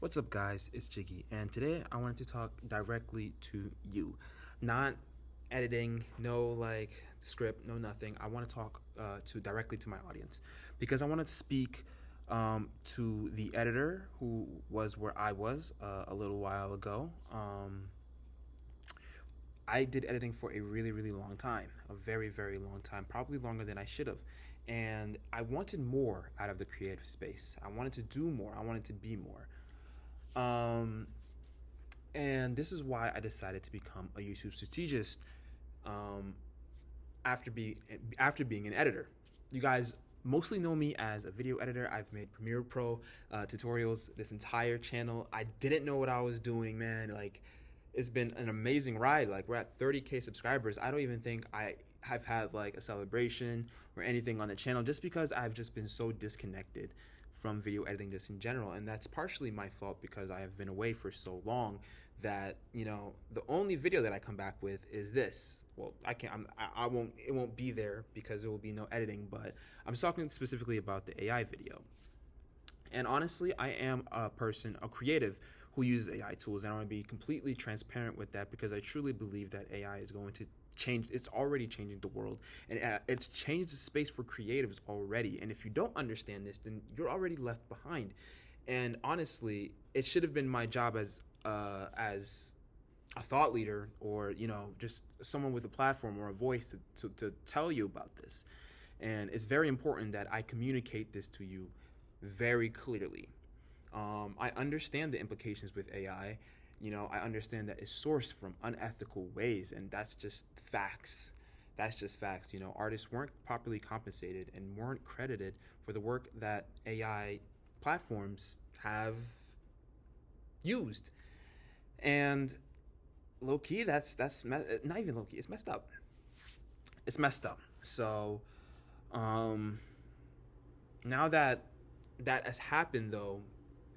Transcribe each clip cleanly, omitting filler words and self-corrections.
What's up, guys? It's Jiggy, and today I wanted to talk directly to you. Not editing, no script, no nothing. I want to talk to directly to my audience because I wanted to speak to the editor who was where I was a little while ago. I did editing for a really, really long time, a very, very long time, probably longer than I should have. And I wanted more out of the creative space. I wanted to do more. I wanted to be more. Um, and this is why I decided to become a YouTube strategist um, after being an editor. You guys mostly know me as a video editor. I've made Premiere Pro tutorials this entire channel. I didn't know what I was doing, man. It's been an amazing ride. We're at 30K subscribers. I don't even think I have had a celebration or anything on the channel just because I've just been so disconnected from video editing just in general. And that's partially my fault because I have been away for so long that, the only video that I come back with is this. Well, I can't, I won't, it won't be there because there will be no editing, but I'm talking specifically about the AI video. And honestly, I am a creative who uses AI tools, and I want to be completely transparent with that because I truly believe that AI is going to change. It's already changing the world, and it's changed the space for creatives already. And if you don't understand this, then you're already left behind. And honestly, it should have been my job as a thought leader, or just someone with a platform or a voice to tell you about this. And it's very important that I communicate this to you very clearly. I understand the implications with AI. I understand that it's sourced from unethical ways, and that's just facts. That's just facts. Artists weren't properly compensated and weren't credited for the work that AI platforms have used. And low key, not even low key. It's messed up. It's messed up. So, now that that has happened, though,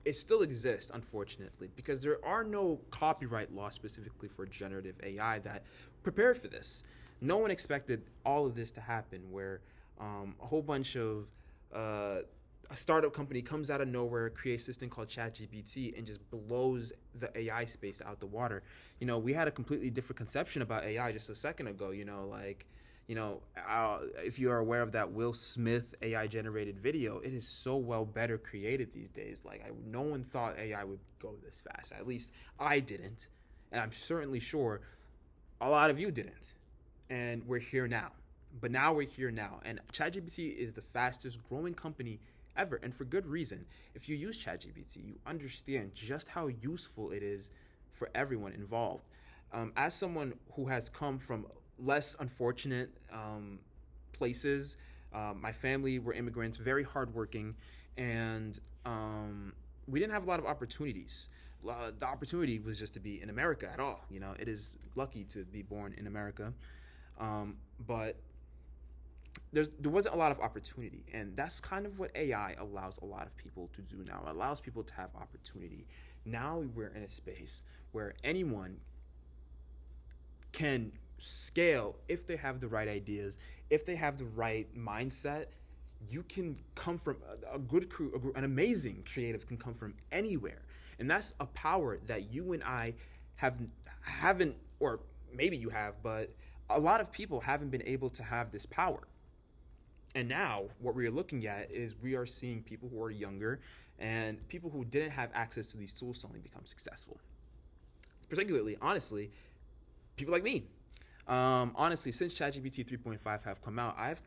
it still exists, unfortunately, because there are no copyright laws specifically for generative AI that prepared for this. No one expected all of this to happen, where a whole bunch of a startup company comes out of nowhere, creates this thing called ChatGPT, and just blows the AI space out the water. We had a completely different conception about AI just a second ago. If you are aware of that Will Smith AI generated video, it is so well better created these days. No one thought AI would go this fast. At least I didn't, and I'm certainly sure a lot of you didn't. And we're here now. But now we're here now, and ChatGPT is the fastest growing company ever, and for good reason. If you use ChatGPT, you understand just how useful it is for everyone involved. As someone who has come from less unfortunate places, my family were immigrants, very hardworking, and we didn't have a lot of opportunities. The opportunity was just to be in America at all. It is lucky to be born in America, but there wasn't a lot of opportunity, and that's kind of what AI allows a lot of people to do now. It allows people to have opportunity. Now we're in a space where anyone can scale if they have the right ideas, if they have the right mindset. You can come from a good crew, an amazing creative can come from anywhere, and that's a power that you and I haven't, or maybe you have, but a lot of people haven't been able to have this power. And now what we're looking at is we are seeing people who are younger and people who didn't have access to these tools suddenly become successful. Particularly, honestly, people like me. Honestly, since ChatGPT 3.5 have come out, I've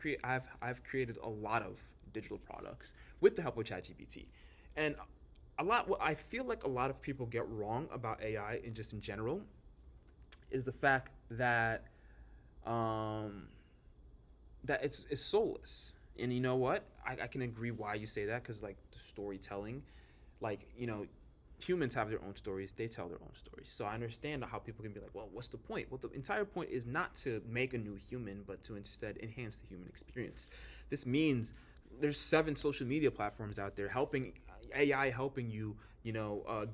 created a lot of digital products with the help of ChatGPT, and what I feel like a lot of people get wrong about AI and just in general is the fact that that it's soulless. And you know what? I can agree why you say that, because the storytelling, like you know humans have their own stories, they tell their own stories. So I understand how people can be like, well, what's the point? Well, the entire point is not to make a new human, but to instead enhance the human experience. This means there's 7 social media platforms out there helping AI, helping you,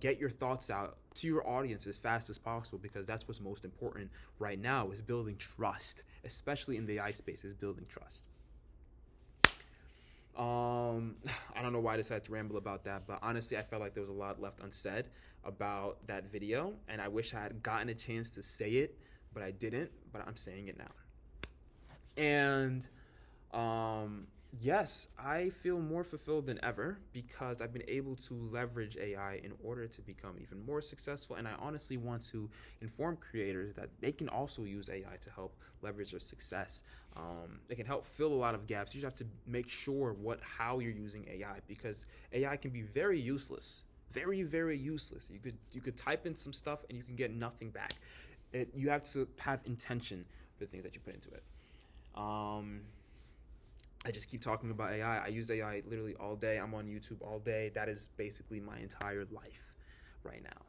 get your thoughts out to your audience as fast as possible, because that's what's most important right now, is building trust, especially in the AI space, is building trust. I don't know why I decided to ramble about that, but honestly, I felt like there was a lot left unsaid about that video, and I wish I had gotten a chance to say it, but I didn't. But I'm saying it now. And yes, I feel more fulfilled than ever because I've been able to leverage AI in order to become even more successful. And I honestly want to inform creators that they can also use AI to help leverage their success. It can help fill a lot of gaps. You just have to make sure how you're using AI, because AI can be very useless, very, very useless. You could type in some stuff and you can get nothing back. You have to have intention for the things that you put into it. I just keep talking about AI. I use AI literally all day. I'm on YouTube all day. That is basically my entire life right now.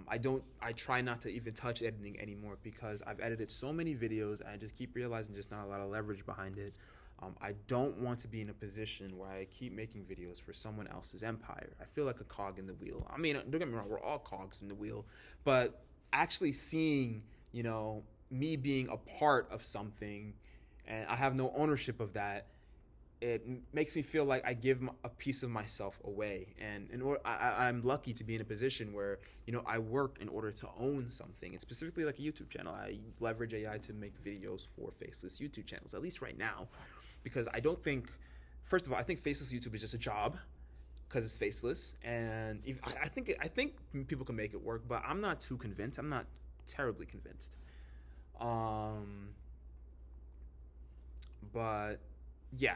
I try not to even touch editing anymore because I've edited so many videos and I just keep realizing just not a lot of leverage behind it. I don't want to be in a position where I keep making videos for someone else's empire. I feel like a cog in the wheel. I mean, don't get me wrong, we're all cogs in the wheel, but actually seeing, me being a part of something and I have no ownership of that, it makes me feel like I give a piece of myself away. And I'm lucky to be in a position where, I work in order to own something, and specifically like a YouTube channel. I leverage AI to make videos for faceless YouTube channels, at least right now, because I don't think, first of all, I think faceless YouTube is just a job because it's faceless. And I think people can make it work, but I'm not too convinced. I'm not terribly convinced. But yeah,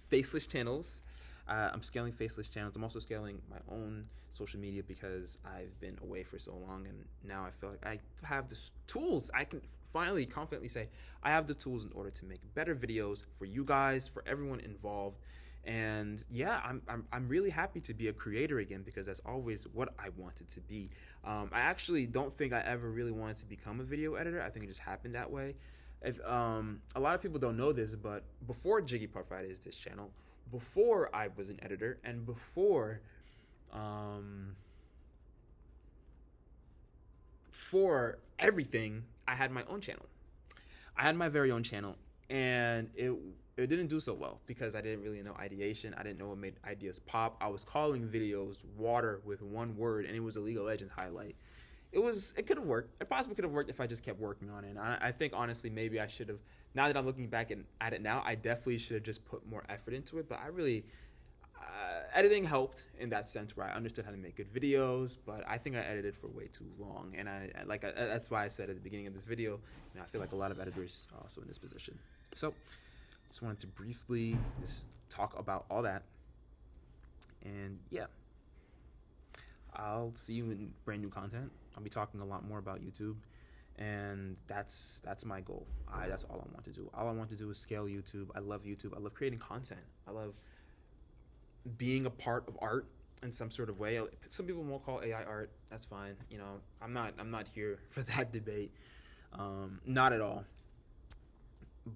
faceless channels. I'm scaling faceless channels. I'm also scaling my own social media because I've been away for so long, and now I feel like I have the tools. I can finally confidently say I have the tools in order to make better videos for you guys, for everyone involved. And yeah, I'm really happy to be a creator again, because that's always what I wanted to be. I actually don't think I ever really wanted to become a video editor. I think it just happened that way. If a lot of people don't know this, but before Jiggy provided this channel, before I was an editor, and for everything, I had my own channel. I had my very own channel, and it didn't do so well because I didn't really know ideation. I didn't know what made ideas pop. I was calling videos water with one word, and it was a League of Legends highlight. It could have worked. It possibly could have worked if I just kept working on it. And I think honestly, maybe I should have. Now that I'm looking back at it now, I definitely should have just put more effort into it. But I really, editing helped in that sense where I understood how to make good videos. But I think I edited for way too long, and that's why I said at the beginning of this video, I feel like a lot of editors are also in this position. So, just wanted to briefly just talk about all that, and yeah. I'll see you in brand new content. I'll be talking a lot more about YouTube, and that's my goal. That's all I want to do. All I want to do is scale YouTube. I love YouTube. I love creating content. I love being a part of art in some sort of way. Some people won't call AI art. That's fine. I'm not here for that debate. Not at all.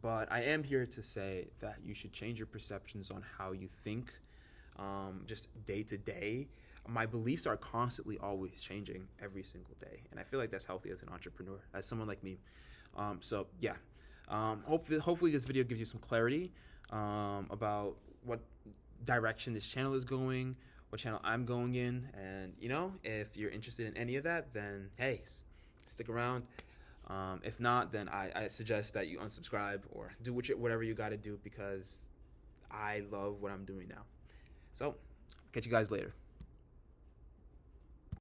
But I am here to say that you should change your perceptions on how you think, just day to day. My beliefs are constantly always changing every single day, and I feel like that's healthy as an entrepreneur, as someone like me. So yeah, hopefully this video gives you some clarity about what direction this channel is going, what channel I'm going in, and if you're interested in any of that, then hey, stick around. If not, then I suggest that you unsubscribe or do whatever you got to do, because I love what I'm doing now. So catch you guys later.